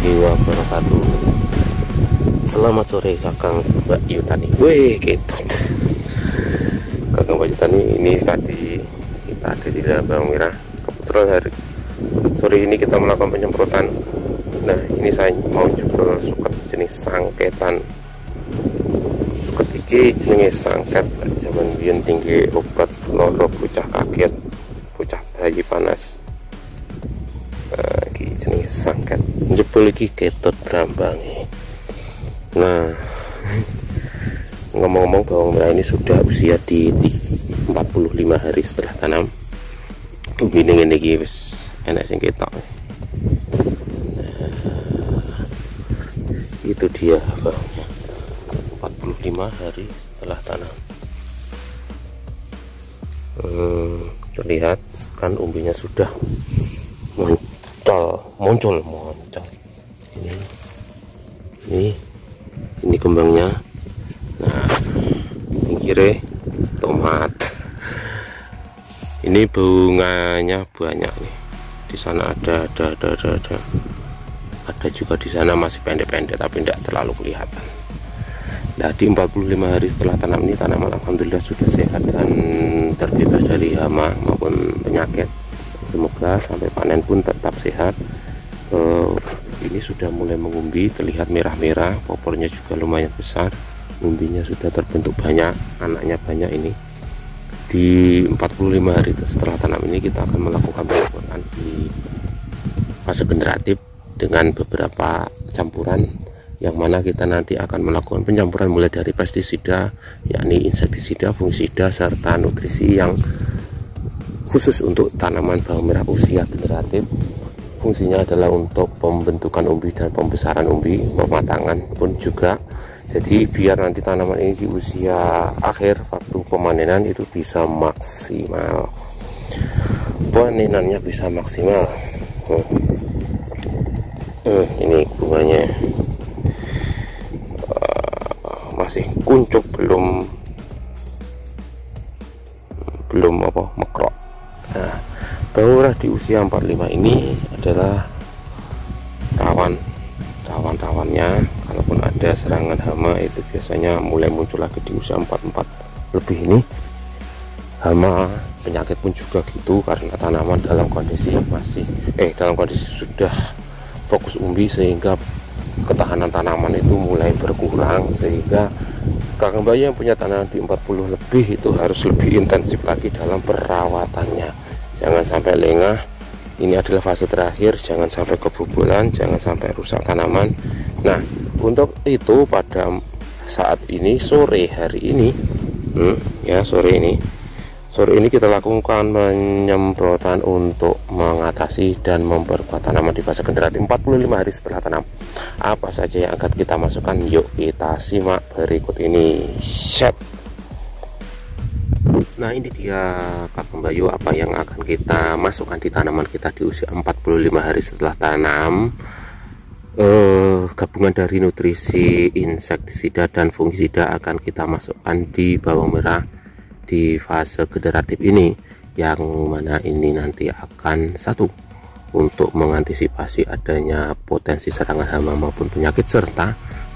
warahmatullahi wabarakatuh. Selamat sore Kakang Mbak Yutani. Wih, ketut Kakang Mbak Yutani, ini tadi kita ada di dalam bawang merah. Kebetulan hari sore ini kita melakukan penyemprotan. Nah, ini saya mau jebol suket jenis sangketan. Suket iki jenis sangket zaman biyen tinggi obat loro bocah kaget, bocah bayi panas. Iki jenis sangket jebol iki ketut brambangi. Nah, ngomong-ngomong bawang merah ini sudah usia di 45 hari setelah tanam. Ubine ngene iki wis enak sing ketok. Nah, itu dia bawangnya 45 hari setelah tanam. Terlihat kan umbinya sudah muncul. Ini kembangnya. Nah, pinggirnya tomat. Ini bunganya banyak nih. Di sana ada juga di sana masih pendek-pendek tapi tidak terlalu kelihatan. Nah, di 45 hari setelah tanam ini tanaman alhamdulillah sudah sehat dan terbebas dari hama maupun penyakit. Semoga sampai panen pun tetap sehat. Ini sudah mulai mengumbi, terlihat merah-merah, popornya juga lumayan besar, umbinya sudah terbentuk banyak, anaknya banyak. Ini di 45 hari setelah tanam ini kita akan melakukan penyemprotan di fase generatif dengan beberapa campuran, yang mana kita nanti akan melakukan pencampuran mulai dari pestisida, yakni insektisida, fungisida, serta nutrisi yang khusus untuk tanaman bawang merah usia generatif. Fungsinya adalah untuk pembentukan umbi dan pembesaran umbi, pematangan pun juga. Jadi biar nanti tanaman ini di usia akhir waktu pemanenan itu bisa maksimal, panenannya bisa maksimal. Ini bunganya masih kuncup, belum mekrok. Nah, bawang merah di usia 45 ini adalah rawan-rawannya. Kalaupun ada serangan hama itu biasanya mulai muncul lagi di usia 44 lebih ini. Hama, penyakit pun juga gitu, karena tanaman dalam kondisi sudah fokus umbi, sehingga ketahanan tanaman itu mulai berkurang, sehingga kakang bayi yang punya tanaman di 40 lebih itu harus lebih intensif lagi dalam perawatannya. Jangan sampai lengah, ini adalah fase terakhir, jangan sampai kebobolan, jangan sampai rusak tanaman. Nah, untuk itu pada saat ini sore ini kita lakukan penyemprotan untuk mengatasi dan memperkuat tanaman di fase generatif 45 hari setelah tanam. Apa saja yang akan kita masukkan? Yuk kita simak berikut ini. Set. Nah, ini dia Kakang Bayu apa yang akan kita masukkan di tanaman kita di usia 45 hari setelah tanam. Gabungan dari nutrisi, insektisida dan fungisida akan kita masukkan di bawang merah di fase generatif ini, yang mana ini nanti akan satu untuk mengantisipasi adanya potensi serangan hama maupun penyakit, serta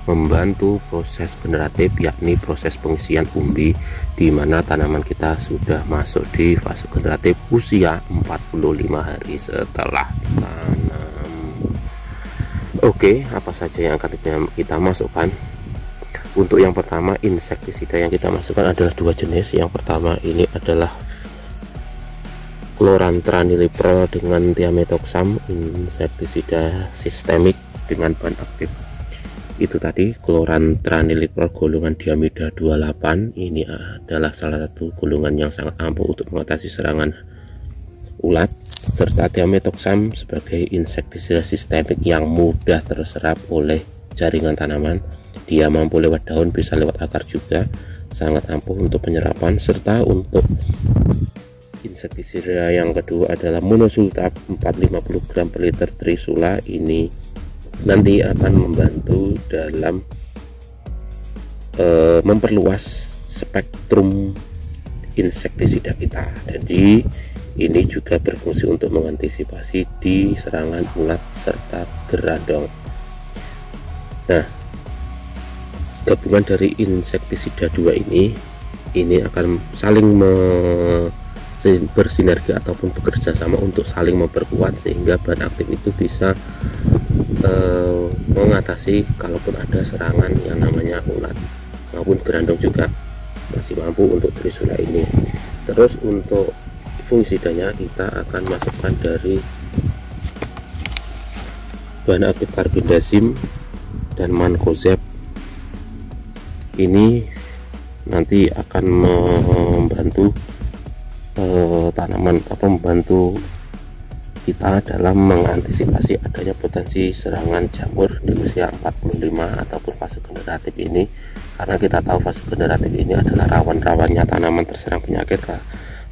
membantu proses generatif, yakni proses pengisian umbi, di mana tanaman kita sudah masuk di fase generatif usia 45 hari setelah tanam. Oke, apa saja yang akan kita masukkan? Untuk yang pertama, insektisida yang kita masukkan adalah dua jenis. Yang pertama ini adalah chlorantraniliprol dengan thiamethoxam, insektisida sistemik dengan bahan aktif itu tadi chlorantraniliprol golongan diamida 28. Ini adalah salah satu golongan yang sangat ampuh untuk mengatasi serangan ulat, serta thiamethoxam sebagai insektisida sistemik yang mudah terserap oleh jaringan tanaman. Dia mampu lewat daun, bisa lewat akar juga, sangat ampuh untuk penyerapan. Serta untuk insektisida yang kedua adalah monosultab 450 gram per liter trisula. Ini nanti akan membantu dalam memperluas spektrum insektisida kita. Jadi ini juga berfungsi untuk mengantisipasi di serangan ulat serta gerandong. Nah, gabungan dari insektisida dua ini akan saling bersinergi ataupun bekerja sama untuk saling memperkuat, sehingga bahan aktif itu bisa mengatasi kalaupun ada serangan yang namanya ulat maupun berandong, juga masih mampu untuk trisula ini. Terus untuk fungisidanya kita akan masukkan dari bahan aktif karbendazim dan mancozeb. Ini nanti akan membantu tanaman membantu kita dalam mengantisipasi adanya potensi serangan jamur di usia 45 ataupun fase generatif ini, karena kita tahu fase generatif ini adalah rawan-rawannya tanaman terserang penyakit.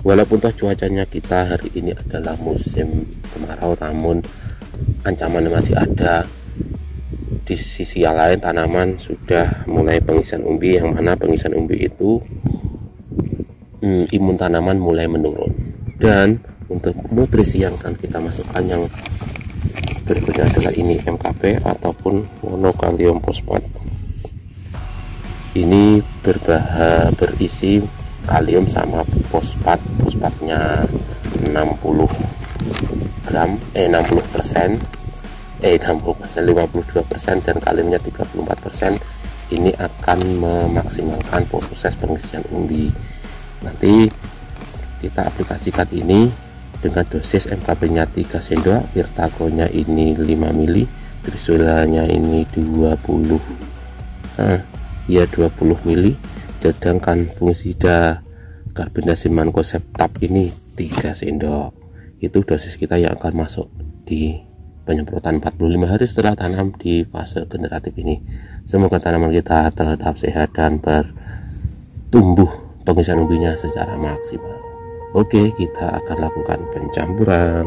Walaupun toh cuacanya kita hari ini adalah musim kemarau, namun ancaman masih ada. Di sisi yang lain tanaman sudah mulai pengisian umbi, yang mana pengisian umbi itu imun tanaman mulai menurun. Dan untuk nutrisi yang akan kita masukkan yang berikutnya adalah ini MKP ataupun monokalium fosfat. Ini berisi kalium sama fosfat. Fosfatnya 60% dan kaliumnya 34%. Ini akan memaksimalkan proses pengisian umbi. Nanti kita aplikasikan ini dengan dosis MKP nya 3 sendok, Virtagonya ini 5 mili, Trisulanya ini 20 mili, sedangkan fungisida karbendazim mancozeb tab ini 3 sendok. Itu dosis kita yang akan masuk di penyemprotan 45 hari setelah tanam di fase generatif ini. Semoga tanaman kita tetap sehat dan bertumbuh pengisian umbinya secara maksimal. Oke, kita akan lakukan pencampuran.